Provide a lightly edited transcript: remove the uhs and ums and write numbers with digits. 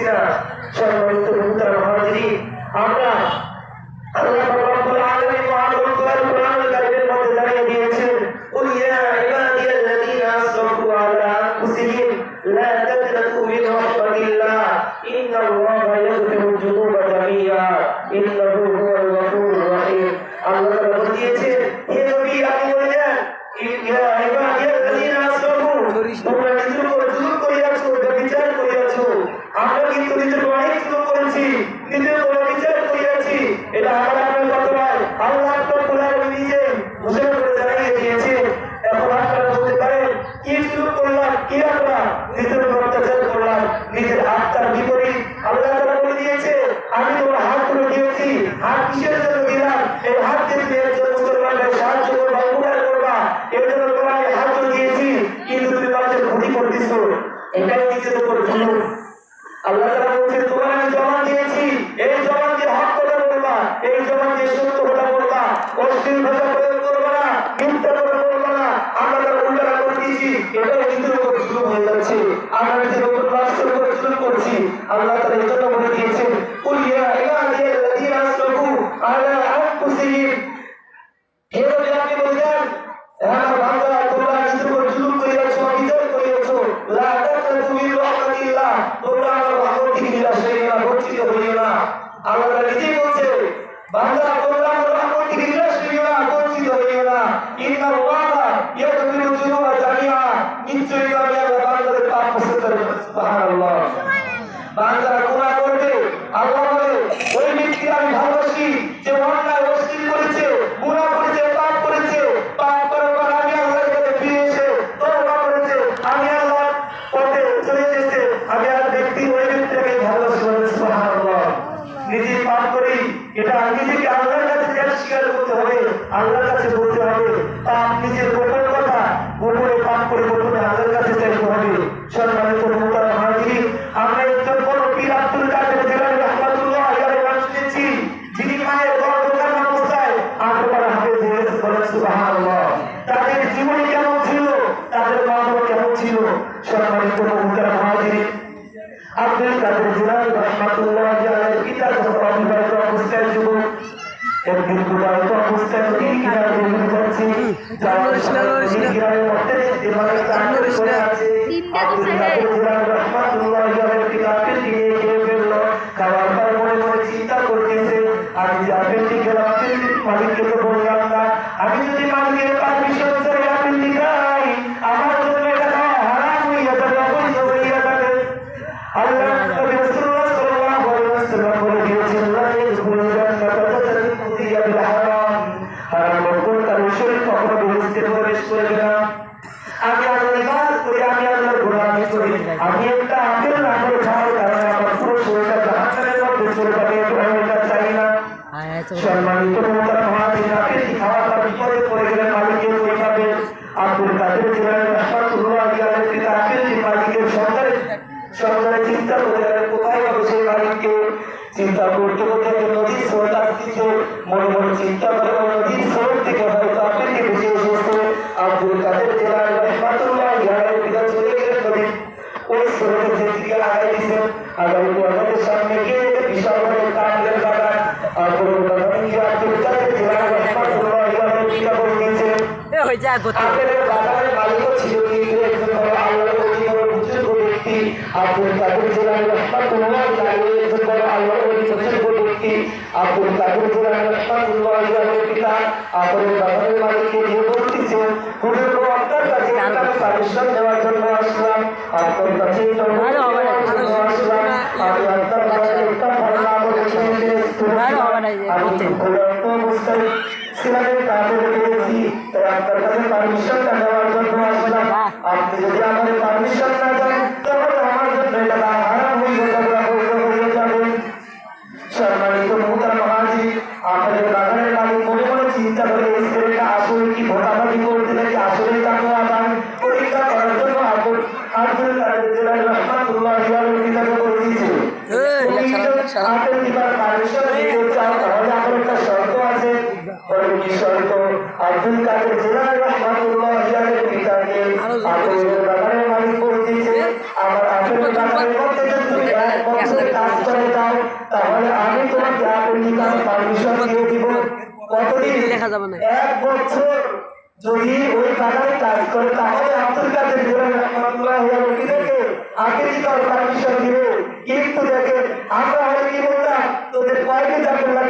কিনা? সম্মানিত মুহতারাম হাজিরিন, আমরা আল্লাহ রাব্বুল আলামিন মহান কোরআনুল কারীমের মধ্যে জানিয়ে দিয়েছেন, কুল ইয়া ইবাদিয়াল্লাযীনা আসরাফু আলা আনফুসিহিম লা তাকনাতু মিন রাহমাতিল্লাহ ইন্নাল্লাহা ইয়াগফিরুয যুনুবা জামিআ ইন্নাহু হুয়াল গফুরুর রহিম। আল্লাহ তাআলা বলেছেন, হে নবী আপনি বলেন, ইয়া ইবাদিয়াল্লাযীনা আসরাফু, তোমরা নিজের উপর জুলুম করিয়াছো, ব্যভিচার করিয়াছো। আমরা কিন্তু নিজের উপর অনেক জুলুম করেছি, নিজের উপর বিচার করিয়াছি। এটা আমার আপনার কথা নয়, আল্লাহ রাব্বুল আলামিন নিজে ঘোষণা করে জানিয়ে দিয়েছেন। এখন আপনারা বলতে পারেন, কি জুলুম করলাম, কি আমরা নিজের উপর অত্যাচার করলাম, নিজের আত্মার বিপরীত। আল্লাহ তাআলা বলে দিয়েছে, আমি তোমার হাত তুলে দিয়েছি। হাত কিসের জন্য দিলাম? এই হাত দিয়ে একজন মুসলমানকে সাহায্য করবা, উপকার করবা, এর জন্য তোমাকে হাত তুলে দিয়েছি, কিন্তু তুমি মানুষের ক্ষতি করতেছো। এটাই নিজের উপর জুলুম। আল্লাহ তাআলা বলেছেন, তোমার আমি জবান দিয়েছি, এই জবান দিয়ে হক কথা বলবা, এই জবান দিয়ে সত্য কথা বলবা, অশ্লীল ভাষা প্রয়োগ করবা না, মিথ্যা কথা বলবা না। আমরা তারা উল্টা করে দিয়েছি, এটাই নিজের উপর জুলুম হয়ে যাচ্ছে। আমরা নিজের উপর রাষ্ট্রের উপর জুলুম করছি। আল্লাহ তাআলা এই জন্য বলে দিয়েছেন, কুল ইয়া ইবাদিয়াল্লাযীনা আসরাফু আলা আনফুসিহিম, হে নবী আপনি বলেন, আমার বান্দারা তোমরা নিজের উপর জুলুম করিয়াছো, বিচার করিয়াছো, লা তাকনাতু মিন রাহমাতিল্লাহ, তোমরা আমার রহমত থেকে নিরাশ হইও না, বঞ্চিত হইও না। আল্লাহ তাআলা নিজেই বলছে, বান্দা তোমরা আমার রহমত থেকে নিরাশ হইও না, বঞ্চিত হইও না। ইন্নাল্লাহা ইয়াগফিরু যুনুবা জামিআ, নিশ্চয়ই আমি আল্লাহ বান্দাদের পাপ মোচন করে দেব। সুবহানাল্লাহ। বান্দারা গুনাহ করবে, আল্লাহ বলে, ওই ব্যক্তি আমি ভালোবাসি যে অন্যায় অশ্লীল করেছে, গুনাহ করেছে, পাপ করেছে, পাপ করার পর আমি আল্লাহর কাছে ফিরে এসে তওবা করেছে, আমি আল্লাহর পথে চলে এসেছে, আমি আর ব্যক্তি ওই ব্যক্তিকে ভালোবাসি। সুবহানাল্লাহ। নিজে পাপ করি, এটা নিজেকে আল্লাহর কাছে ত্যাগ স্বীকার করতে হবে, আল্লাহর কাছে বলতে হবে। পাপ নিজের গোপন কথা, গোপনে পাপ করে গোপনে আল্লাহর কাছে চাইতে হবে। সম্মানিত মুহতারাম হাজিরিন, আমরা একজন বড় পীর আব্দুল কাদের জিলানী রাহমাতুল্লাহ আলাইহি নাম শুনেছি, যিনি মায়ের গর্ভধারণ অবস্থায় আল্লাহর হাফেজ হয়েছে। বলেন সুবহানাল্লাহ। তাদের জীবনী কেমন ছিল, তাদের মা-বাবা কেমন ছিল? সম্মানিত মুহতারাম হাজিরিন, আব্দুল কাদের জিলানী রাহমাতুল্লাহ আলাইহির পিতা যখন অবিবাহিত অবস্থায় যুবক, একদিন বিবাহিত অবস্থায় নদীর কিনারে বেরিয়ে যাচ্ছে, যাওয়ার সময় নদীর কিনারে মধ্যে দিমাগে কান্ড করে আছে। আব্দুল কাদের জিলানী রাহমাতুল্লাহ আলাইহির পিতা আপেলটি নিয়ে খেয়ে ফেলল। খাওয়ার পর মনে মনে চিন্তা করতেছে, আমি যে আপেলটি খেলাম, আপেলটি মালিককে তো বললাম না, আমি যদি মালিকের পারমিশন ছাড়া আপেলটি খাই, আমার জন্য এটা খাওয়া হারাম হইয়া যাবে, অবৈধ হইয়া যাবে। আল্লাহ নবী রাসূলুল্লাহ সাল্লাল্লাহু আলাইহি ওয়াসাল্লাম বলে দিয়েছেন, লা ইয়াদখুলুল জান্নাতা তাতারিকুদিয়া বিল হারাম, হারাম বর্জন তার শরীর কখনো বেহেশতে প্রবেশ করবে না। আমি আল্লাহর ইবাদত করি, আমি আল্লাহর গোলামি করি, আমি একটা আপেল না করে খাওয়ার কারণে আমার পুরো শরীরটা জাহান্নামের মধ্যে চলে যাবে, এটা চাই না। সম্মানিত মুহতারাম হাজিরিন, আপেলটি খাওয়ার পর বিপদে পড়ে গেলে মালিকের ওই পাবে। আব্দুল কাদের জিলানী রাহমাতুল্লাহ আলাইহির পিতা আপেলটি মালিকের সন্তানের চিন্তা করে কোথায় পাবে সেই মালিককে। চিন্তা করতে করতে নদীর স্রোত আসতেছে, মনে মনে চিন্তা করে নদীর স্রোত থেকে হয়তো আপেলটি ভেসে এসেছে। আব্দুল কাদের জিলানী রাহমাতুল্লাহ আলাইহির পিতা চলে গেলেন নদী, ওই স্রোতের দিকে আগাই দিয়েছেন। আগামী আমাদের সামনে গিয়ে বিশাল বড় কাঠের বাগান, আর বড় বাগানে গিয়ে আব্দুল কাদের জিলানী রাহমাতুল্লাহ আলাইহির পিতা বলে দিয়েছেন, আপেলের বাগানের মালিকও ছিল একজন আল্লাহর ওলি বড় বুজুর্গ ব্যক্তি। আব্দুল কাদের জিলানী রাহমাতুল্লাহ আলাইহি একজন বড় আল্লাহর ওলি বুজুর্গ ব্যক্তি। আব্দুল কাদের জিলানী রাহমাতুল্লাহ আলাইহির পিতা আপেলের বাগানের মালিককে দিয়ে বলতেছেন, হুজুর আপনার কাছে একটা পারমিশন দেওয়ার জন্য আসলাম, আপনার কাছে আসলাম, আমি আপনার কাছে একটা ভালো বলেছেন, আমি ঘোরান্ত অবস্থায় সিলামের কাজে পেয়েছি, তাই আপনার কাছে পারমিশনটা নেওয়ার জন্য আসলাম। আপনি যদি আমাদের পারমিশন না দেন, তাহলে আমার জন্য এটা হারাম হয়ে যাবে, অবৈধ হয়ে যাবে। সম্মানিত মুহতারাম হাজির, আপনাদের বাগানের মালিক মনে মনে চিন্তা করে, এই ছেলেটা আসলে কি ভোটাবাজি করতে নাকি আসলে তাকে আবার পরীক্ষা করার জন্য আব্দুল কাদের জিলানী রাহমাতুল্লাহ আলাইহির পিতাকে বলে দিয়েছিল, আপেল দিবার পারমিশন দিতে চাও তাহলে আমার একটা শর্ত আছে। কি শর্ত? আব্দুল কাদের জিলানী রাহমাতুল্লাহ আলাইহির পিতাকে আপেলের বাগানের মালিক বলে দিয়েছে, আমার আপেলের বাগানের মধ্যে যদি তুমি এক বছর তাহলে আমি তোমাকে আপনি পারমিশন দিয়ে দিব। কতদিন? দেখা যাবে না। 1 বছর যদি ওই কাজে কাজ করে তাহলে আব্দুল কাদের জিলানী রাহমাতুল্লাহি আলাইহি থেকে আকিদার পারমিশন দিবে। কিন্তু দেখেন আমরা হলে কি বললাম, তোদের কয়টি জান্নাত